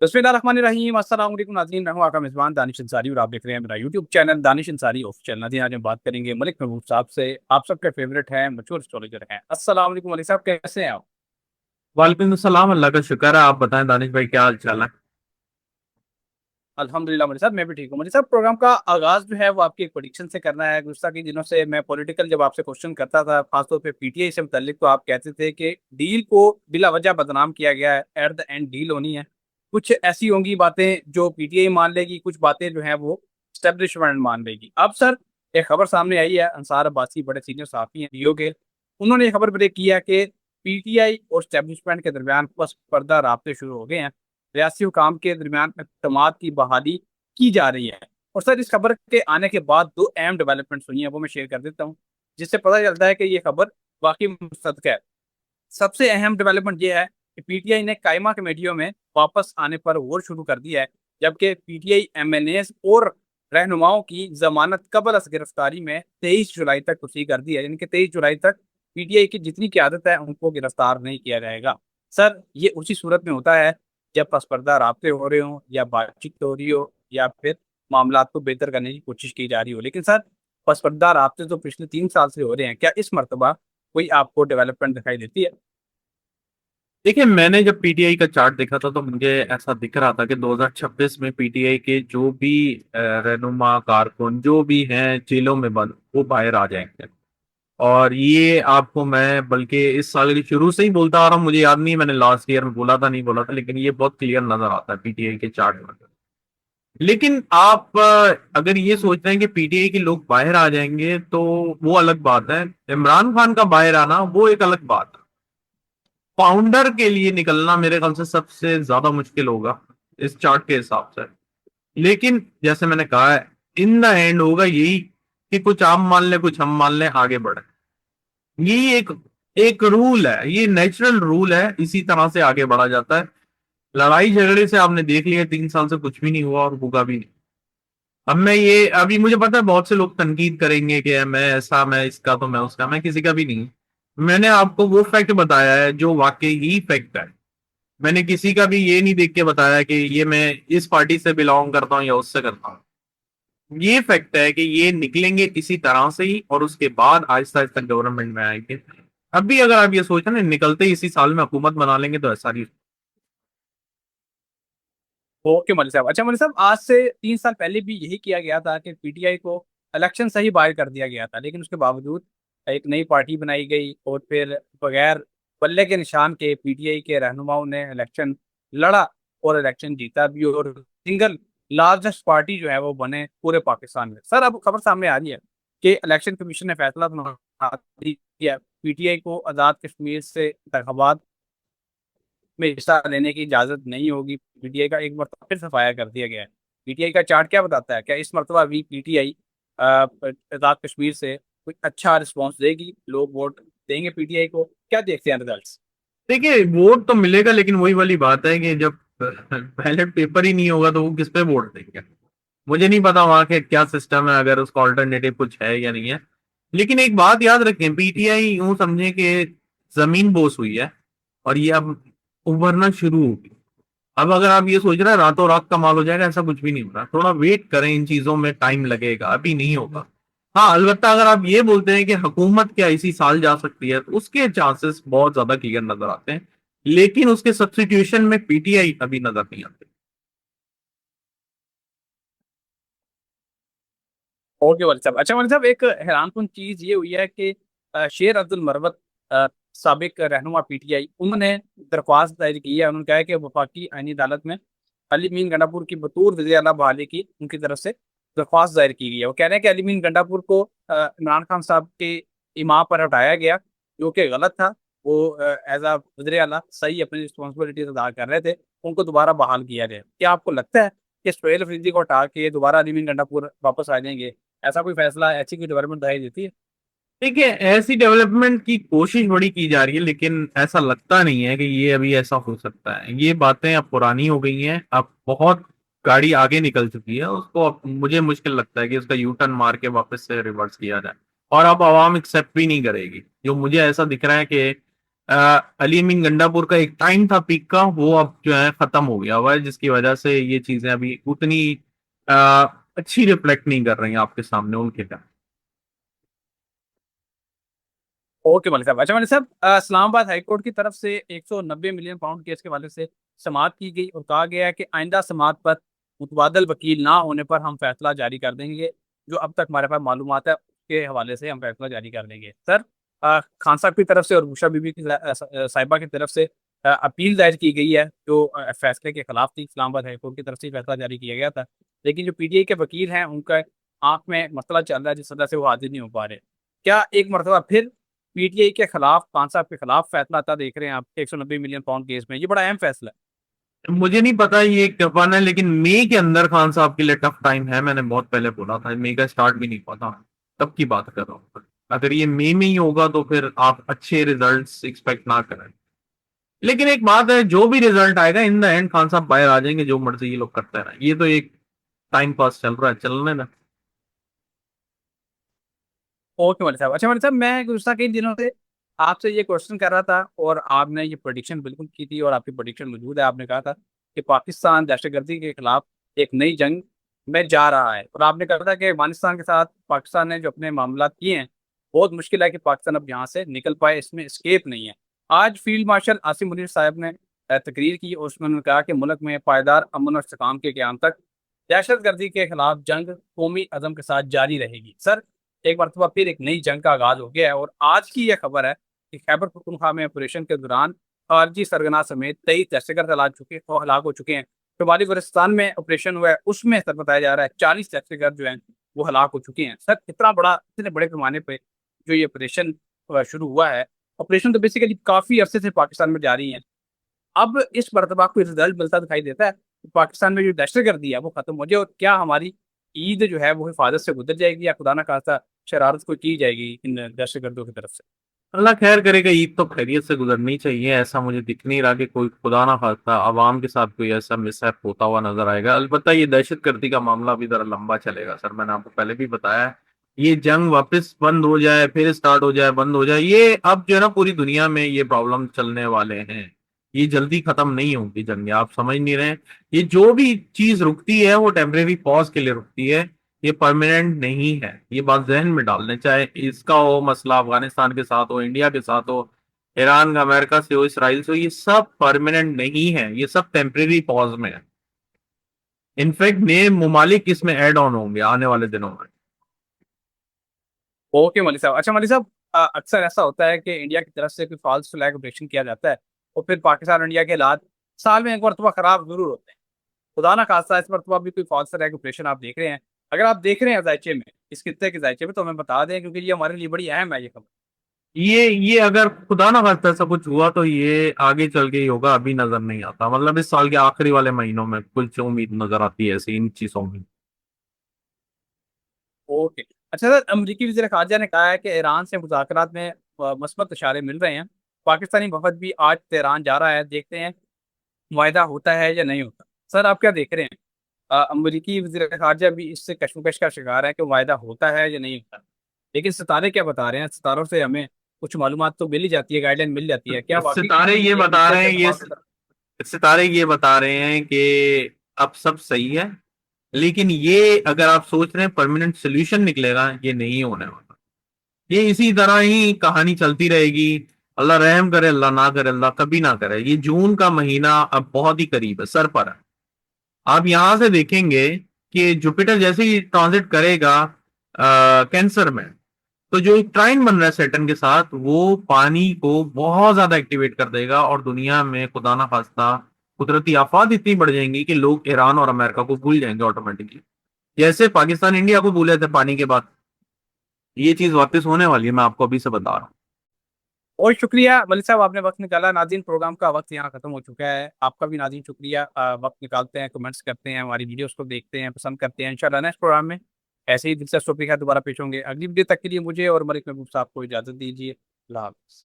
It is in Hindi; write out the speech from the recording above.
बिस्मिल्लाहिर्रहमानिर्रहीम अस्सलाम वालेकुम नाज़रीन, मैं हूं आपका मेज़बान दानिश अंसारी और आप देख रहे हैं मेरा YouTube channel Danish Ansari official. नाज़रीन, आज हम बात करेंगे मलिक महबूब साहब से। आप सबके फेवरेट हैं, मशहूर एस्ट्रोलॉजर हैं। अस्सलाम वालेकुम मलिक साहब, कैसे हैं आप? वालेकुम सलाम। अल्लाह का शुक्र है। आप बताएं दानिश भाई, क्या हाल चाल है? अल्हम्दुलिल्लाह मलिक साहब, मैं भी ठीक हूँ। मलिक साहब, प्रोग्राम का आगाज़ जो है वो आपकी एक प्रेडिक्शन से करना है। गुज़श्ता के दिनों से मैं पॉलिटिकल जब आपसे क्वेश्चन करता था, खासतौर पे पीटीआई से मुतल्लिक, तो आप कहते थे कि डील को बिला वजह बदनाम किया गया है, एट द एंड डील होनी है। कुछ ऐसी होंगी बातें जो पीटीआई मान लेगी, कुछ बातें जो हैं वो एस्टेब्लिशमेंट मान लेगी। अब सर, एक खबर सामने आई है, अंसार अब्बासी बड़े सीनियर सहाफ़ी हैं डीओ के, उन्होंने ये खबर ब्रेक किया कि पीटीआई और एस्टेब्लिशमेंट के दरमियान बस पर्दा राब्ते शुरू हो गए हैं। रियासी हुकाम के दरमियान एतमाद की बहाली की जा रही है। और सर, इस खबर के आने के बाद दो अहम डेवलपमेंट्स हुई हैं, वो मैं शेयर कर देता हूँ, जिससे पता चलता है कि ये खबर वाकई मुस्तद है। सबसे अहम डेवलपमेंट ये है कि पीटीआई ने कायमा कमेटियों में वापस आने पर गौर शुरू कर दिया है, जबकि पीटीआई एमएनएस और रहनुमाओं की जमानत कबल अज गिरफ्तारी में 23 जुलाई तक तोसी कर दी है। यानी कि 23 जुलाई तक पीटीआई की जितनी क्यादत है उनको गिरफ्तार नहीं किया जाएगा। सर, ये उसी सूरत में होता है जब पसपर्दा राब्ते हो रहे हों, या बातचीत हो रही हो, या फिर मामला को बेहतर करने की कोशिश की जा रही हो। लेकिन सर, पसपर्दा राब्ते तो पिछले 3 साल से हो रहे हैं, क्या इस मरतबा कोई आपको डेवलपमेंट दिखाई देती है? देखिए, मैंने जब पीटीआई का चार्ट देखा था तो मुझे ऐसा दिख रहा था कि 2026 में पीटीआई के जो भी रहनुमा कारकुन जो भी हैं जेलों में बंद, वो बाहर आ जाएंगे। और ये आपको मैं बल्कि इस साल के शुरू से ही बोलता आ रहा हूँ। मुझे याद नहीं मैंने लास्ट ईयर में बोला था नहीं बोला था, लेकिन ये बहुत क्लियर नजर आता है पीटीआई के चार्ट में। लेकिन आप अगर ये सोच रहे हैं कि पीटीआई के लोग बाहर आ जाएंगे तो वो अलग बात है। इमरान खान का बाहर आना वो एक अलग बात है। फाउंडर के लिए निकलना मेरे ख्याल से सबसे ज्यादा मुश्किल होगा इस चार्ट के हिसाब से। लेकिन जैसे मैंने कहा है, इन द एंड होगा यही कि कुछ आप मान लें कुछ हम मान लें, आगे बढ़े। ये एक एक रूल है, ये नेचुरल रूल है, इसी तरह से आगे बढ़ा जाता है। लड़ाई झगड़े से आपने देख लिया 3 साल से कुछ भी नहीं हुआ और होगा भी नहीं। अब मैं ये अभी मुझे पता है बहुत से लोग तनकीद करेंगे कि मैं ऐसा, मैं इसका, तो मैं उसका, मैं किसी का भी नहीं। मैंने आपको वो फैक्ट बताया है जो वाकई ही फैक्ट है। मैंने किसी का भी ये नहीं देख के बताया कि ये मैं इस पार्टी से बिलोंग करता हूँ या उससे करता हूँ। ये फैक्ट है कि ये निकलेंगे इसी तरह से ही और उसके बाद आहिस्ता आहिस्ता गवर्नमेंट में आएंगे। अभी अगर आप ये सोच रहे हैं निकलते ही इसी साल में हुकूमत बना लेंगे तो ऐसा नहीं। ओके मलिक साहब। अच्छा मलिक साहब, आज से 3 साल पहले भी यही किया गया था कि पीटीआई को इलेक्शन से ही बाहर कर दिया गया था, लेकिन उसके बावजूद एक नई पार्टी बनाई गई और फिर बगैर पल्ले के निशान के पीटीआई के रहनुमाओं ने इलेक्शन लड़ा और इलेक्शन जीता भी, और सिंगल लार्जेस्ट पार्टी जो है वो बने पूरे पाकिस्तान में। सर, अब खबर सामने आ रही है कि इलेक्शन कमीशन ने फैसला सुना दिया, पीटीआई को आज़ाद कश्मीर से इंतखाबात में हिस्सा लेने की इजाजत नहीं होगी। पीटीआई का एक बार फिर सफाया कर दिया गया है। पीटीआई का चार्ट क्या बताता है? क्या इस मरतबा भी पीटीआई आजाद कश्मीर से कोई अच्छा रिस्पॉन्स देगी? लोग वोट देंगे पीटीआई को? क्या देखते हैं रिजल्ट? देखिए, वोट तो मिलेगा, लेकिन वही वाली बात है कि जब बैलेट पेपर ही नहीं होगा तो वो किस पे वोट देंगे। मुझे नहीं पता वहां के क्या सिस्टम है, अगर उसका ऑल्टरनेटिव कुछ है या नहीं है। लेकिन एक बात याद रखें, पीटीआई यूं समझे कि जमीन बोस हुई है और ये अब उभरना शुरू होगी। अब अगर आप ये सोच रहे हैं रातों रात कमाल हो जाएगा, ऐसा कुछ भी नहीं हो रहा। थोड़ा वेट करें, इन चीजों में टाइम लगेगा, अभी नहीं होगा। हाँ, अलबत्ता अगर आप ये बोलते हैं कि हुकूमत क्या इसी साल जा सकती है, तो उसके चांसेस बहुत ज्यादा क्लियर नजर आते हैं। लेकिन उसके सब्स्टिट्यूशन में पीटीआई अभी नजर नहीं आते। ओके वाले साहब। अच्छा वाले साहब, एक हैरानकुन चीज ये हुई है कि शेर अब्दुल मरवत, साबिक रहनुमा पीटीआई, उन्होंने दरख्वास्त दायर की है। उन्होंने कहा है कि वफाकी आईनी अदालत में अली मीन गंडापुर की बतौर वज़ीर आला बहाली की उनकी तरफ से दरख्वास्त दायर की गई है। वो कह रहे हैं कि अली मीन गंडापुर को इमरान खान साहब के इमाम पर हटाया गया, जो कि गलत था। वो एज आ वज़ीर आला सही अपनी रिस्पॉन्सिबिलिटीज अदा कर रहे थे, उनको दोबारा बहाल किया गया। क्या आपको लगता है कि सोहेल अफरीदी को हटा के दोबारा अली मीन गंडापुर वापस आ जाएंगे? ऐसा कोई फैसला, ऐसी कोई डेवलपमेंट दिखाई देती है? देखिए, ऐसी डेवलपमेंट की कोशिश बड़ी की जा रही है, लेकिन ऐसा लगता नहीं है कि ये अभी ऐसा हो सकता है। ये बातें अब पुरानी हो गई हैं, अब बहुत गाड़ी आगे निकल चुकी है उसको। अब मुझे मुश्किल लगता है कि उसका यू टर्न मार के वापस से रिवर्स किया जाए। और अब आवाम एक्सेप्ट भी नहीं करेगी। जो मुझे ऐसा दिख रहा है कि अली अमीन गंडापुर का एक टाइम था पीक का, वो अब जो है खत्म हो गया हुआ है, जिसकी वजह से ये चीजें अभी उतनी अ, अच्छी रिफ्लेक्ट नहीं कर रही हैं आपके सामने उनके क्या। ओके मलिक साहब। अच्छा मलिक साहब, इस्लामाबाद हाईकोर्ट की तरफ से 190 मिलियन पाउंड केस के हवाले से समाअत की गई और कहा गया है कि आइंदा समाअत पर मुतबादल वकील ना होने पर हम फैसला जारी कर देंगे। जो अब तक हमारे पास मालूमात है उसके हवाले से हम फैसला जारी कर देंगे। सर, खान साहब की तरफ से और बुशा बीबी की साहिबा की तरफ से अपील दायर की गई है जो फैसले के खिलाफ थी। इस्लामाबाद हाईकोर्ट की तरफ से फैसला जारी किया गया था, लेकिन जो पीटीआई के वकील हैं उनका आंख में मसला चल रहा है जिस वजह से वो हाजिर नहीं हो पा रहे। क्या एक मरतबा फिर पीटीआई के खिलाफ, खान साहब के खिलाफ फैसला आता देख रहे हैं आप 190 मिलियन पाउंड केस में? ये बड़ा अहम फैसला है। मुझे नहीं पता ये कब आना है, लेकिन मई के अंदर खान साहब के लिए टफ टाइम है। मैंने बहुत पहले बोला था, मई का स्टार्ट भी नहीं पता, तब की बात कर रहा हूँ। अगर ये मई में ही होगा तो फिर आप अच्छे रिजल्ट्स एक्सपेक्ट ना करें। लेकिन एक बात है, जो भी रिजल्ट आएगा इन द एंड खान साहब बाहर आ जाएंगे, जो मर्जी ये लोग करते रहे। ये तो एक टाइम पास चल रहा है, चलने ना। ओके मलिक साहब। अच्छा मलिक साहब, मैं गुज़श्ता कई दिनों से आपसे ये क्वेश्चन कर रहा था और आपने ये प्रेडिक्शन बिल्कुल की थी और आपकी प्रेडिक्शन मौजूद है। आपने कहा था कि पाकिस्तान दहशतगर्दी के खिलाफ एक नई जंग में जा रहा है और आपने कहा था कि अफगानिस्तान के साथ पाकिस्तान ने जो अपने मामला किए हैं, बहुत मुश्किल है कि पाकिस्तान अब यहाँ से निकल पाए, इसमें स्केप नहीं है। आज फील्ड मार्शल आसिम मुनीर साहब ने तकरीर की और उसमें उन्होंने कहा कि मुल्क में पायदार अमन और इस्तेकाम के क़याम तक दहशतगर्दी के खिलाफ जंग कौमी अज़म के साथ जारी रहेगी। सर, एक मरतबा फिर एक नई जंग का आगाज हो गया है और आज की यह खबर है कि खैबर पख्तूनख्वा में ऑपरेशन के दौरान खारजी सरगना समेत 23 दहशतगर्द हलाक हो चुके हैं। शुमाली वजिस्तान में ऑपरेशन हुआ है, उसमें सर बताया जा रहा है 40 दहशतगर्द जो हैं वो हलाक हो चुके हैं। सर, इतने बड़े पैमाने पर जो ये ऑपरेशन शुरू हुआ है, ऑपरेशन तो बेसिकली काफी अरसे से पाकिस्तान में जारी है। अब इस मरतबा कोई रिजल्ट मिलता दिखाई देता है कि पाकिस्तान में जो दहशतगर्दी है वो खत्म हो जाए और क्या हमारी ईद जो है वो हिफाजत से गुजर जाएगी या खुदा ना खास्ता शरारत कोई की जाएगी इन दहशतगर्दों की तरफ से? अल्लाह खैर करेगा, ईद तो खैरियत से गुजरनी चाहिए। ऐसा मुझे दिख नहीं रहा कि कोई खुदा ना खास्ता आवाम के साथ कोई ऐसा मिसहैप होता हुआ नजर आएगा। अलबत्ता ये दहशतगर्दी का मामला भी जरा लंबा चलेगा सर, मैंने आपको पहले भी बताया है। ये जंग वापस बंद हो जाए, फिर स्टार्ट हो जाए, बंद हो जाए, ये अब जो है ना पूरी दुनिया में ये प्रॉब्लम चलने वाले हैं। ये जल्दी खत्म नहीं होगी जंग, आप समझ नहीं रहे। ये जो भी चीज रुकती है वो टेम्परेरी पॉज के लिए रुकती है, ये परमानेंट नहीं है। ये बात जहन में डाल लें, चाहे इसका हो मसला अफगानिस्तान के साथ हो, इंडिया के साथ हो, ईरान का, अमेरिका से हो, इसराइल से हो, ये सब परमानेंट नहीं है, ये सब टेम्परेरी पॉज में है। इनफैक्ट नए ममालिक इसमें ऐड ऑन होंगे आने वाले दिनों में। ओके मलिक साहब। अच्छा मलिक साहब, अक्सर ऐसा होता है कि इंडिया की तरफ से कोई फॉल्स फ्लैग ऑपरेशन किया जाता है और फिर पाकिस्तान और इंडिया के हालात साल में एक मरतबा खराब जरूर होते हैं। खुदा ना खास्ता इस मरतबा भी कोई फॉल्स फ्लैग ऑपरेशन आप देख रहे हैं? अगर आप देख रहे हैं जायचे में, इस खित्ते के जायचे में, तो हमें बता दें क्योंकि ये हमारे लिए बड़ी अहम है ये खबर। ये अगर खुदा ना खास्ता ऐसा कुछ हुआ तो ये आगे चल के ही होगा, अभी नजर नहीं आता। मतलब इस साल के आखिरी वाले महीनों में कुछ उम्मीद नजर आती है ऐसी इन चीजों में। ओके। अच्छा सर, अमरीकी वज़ीर ख़ारजा ने कहा है कि ईरान से मुज़ाकरात में मस्बत इशारे मिल रहे हैं। पाकिस्तानी वफद भी आज तेहरान जा रहा है, देखते हैं वायदा होता है या नहीं होता। सर, आप क्या देख रहे हैं? अमरीकी वज़ीर ख़ारजा भी इससे कशमकश का शिकार है कि वायदा होता है या नहीं होता। लेकिन सितारे क्या बता रहे हैं? सितारों से हमें कुछ मालूमात तो मिल ही जाती है, गाइडलाइन मिल जाती है। क्या वाकई सितारे ये ये बता रहे मुद्दत हैं, ये इत्तेफाक की तरफ? सितारे ये बता रहे हैं कि अब सब सही है, लेकिन ये अगर आप सोच रहे हैं परमानेंट सोल्यूशन निकलेगा, ये नहीं होने वाला। ये इसी तरह ही कहानी चलती रहेगी। अल्लाह रहम करे, अल्लाह ना करे, अल्लाह कभी ना करे। ये जून का महीना अब बहुत ही करीब है, सर पर है। आप यहां से देखेंगे कि जुपिटर जैसे ही ट्रांजिट करेगा कैंसर में, तो जो एक ट्राइन बन रहा है सैटर्न के साथ, वो पानी को बहुत ज्यादा एक्टिवेट कर देगा और दुनिया में खुदा ना खास्ता कुदरती आफात इतनी बढ़ जाएंगी कि लोग ईरान और अमेरिका को भूल जाएंगे ऑटोमेटिकली, जैसे पाकिस्तान इंडिया को भूले थे पानी के बाद। ये चीज वापस होने वाली है, मैं आपको अभी से बता रहा हूँ। बहुत शुक्रिया मलिक साहब, आपने वक्त निकाला। नाज़रीन, प्रोग्राम का वक्त यहाँ खत्म हो चुका है। आपका भी नाज़रीन शुक्रिया, वक्त निकालते हैं, कमेंट्स करते हैं, हमारी वीडियोस को देखते हैं, पसंद करते हैं। इंशाल्लाह नेक्स्ट प्रोग्राम में ऐसे ही दिलचस्प टॉपिक है दोबारा पेश होंगे। अगली वीडियो तक के लिए मुझे और मलिक महबूब साहब को इजाज़त दीजिए। अल्लाह हाफ़िज़।